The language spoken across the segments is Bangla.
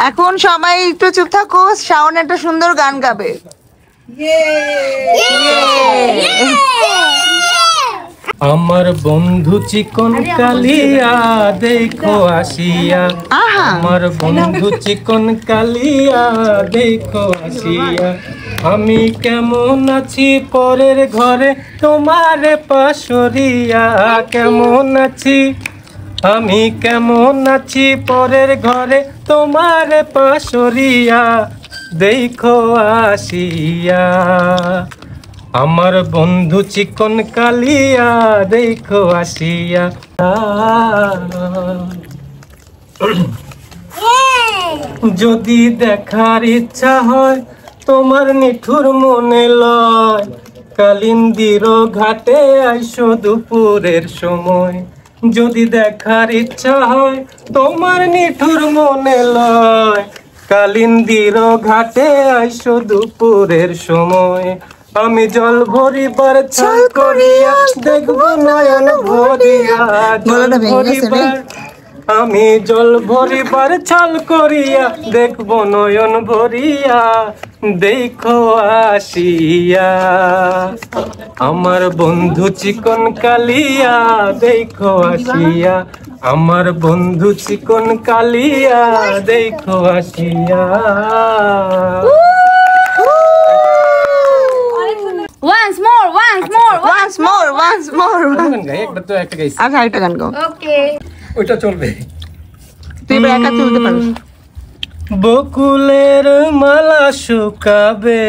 এখন সবাই একটু চুপ থাকো, শাওন একটা সুন্দর গান গাবে। আমার বন্ধু চিকন কালিয়া দেখো আসিয়া, আমার বন্ধু চিকন কালিয়া দেখো আসিয়া, আমি কেমন আছি পরের ঘরে তোমার পাশরিয়া, কেমন আছি আমি কেমন আছি পরের ঘরে তোমার পাশরিয়া দেখো আসিয়া, আমার বন্ধু চিকন কালিয়া দেখো আসিয়া। যদি দেখার ইচ্ছা হয় তোমার নিঠুর মনে লয়, কালিন্দির ঘাটে আইসো দুপুরের সময়, যদি দেখার ইচ্ছা হয় তোমার নিঠুর মনে লয়, কালিন্দির ঘাটে আইসো দুপুরের সময়, আমি জল ভরিবার ছাল করিয়া দেখবো নয়ন ভরিয়া, জল ভরিবার আমি জল ভরিবার ছাল করিয়া দেখবো নয়ন ভরিয়া দেখো আসিয়া, আমার বন্ধু চিকন কালিয়া দেখো আসিয়া, আমার বন্ধু চিকন কালিয়া দেখো আসিয়া। Once more. একটা তো একটা গাইছি, আচ্ছা আরেকটা গান গাও। Okay. ওইটা চলবে। তুই এবার একা তুলতে পারিস। বকুলের মালা শুকাবে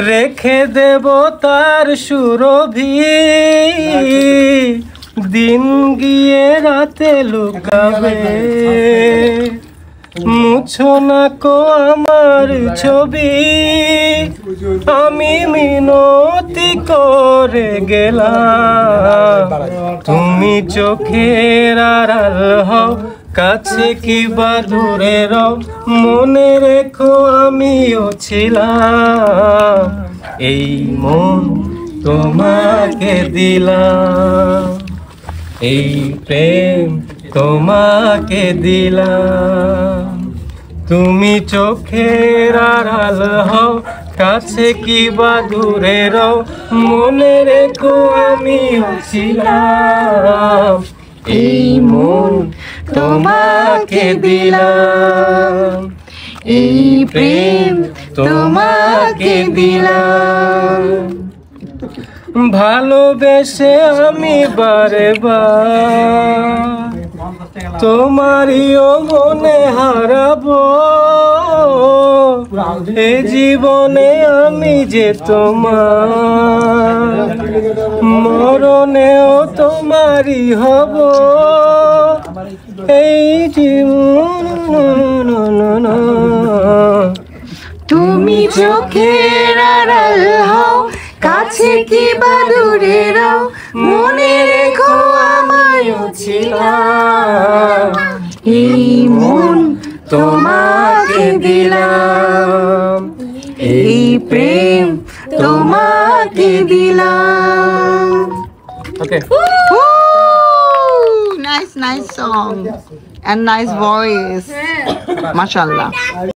রেখে দেব তার সুরভি, দিন গিয়ে রাতে লুকাবে, মুছো না কো আমার ছবি, আমি মিনতি করে গেলাম, তুমি চোখের আড়াল হও কাছে কি বা দূরে রও, মনে রেখো আমিও ছিলাম, এই মন তোমাকে দিলাম, এই প্রেম তোমাকে দিলাম, তুমি চোখের আড়াল হও কাছে কি বা দূরে রও, মনে রেখো আমিও ছিলাম, এই মন তোমাকে দিলাম, এই প্রেম তোমাকে দিলাম, ভালোবেসে আমি বারে বার তোমারিও মনে হারাবো, এ জীবনে আমি যে তোমার, মরণেও তোমারই হব, এই জীবন তুমি চোখের আড়াল হও কাছে কি বা দূরে রও, মনে রেখো আমিও ছিলাম, এই মন তোমাকে দিলাম, এই প্রেম তোমাকে দিলাম। Okay, nice song and nice voice, mashallah.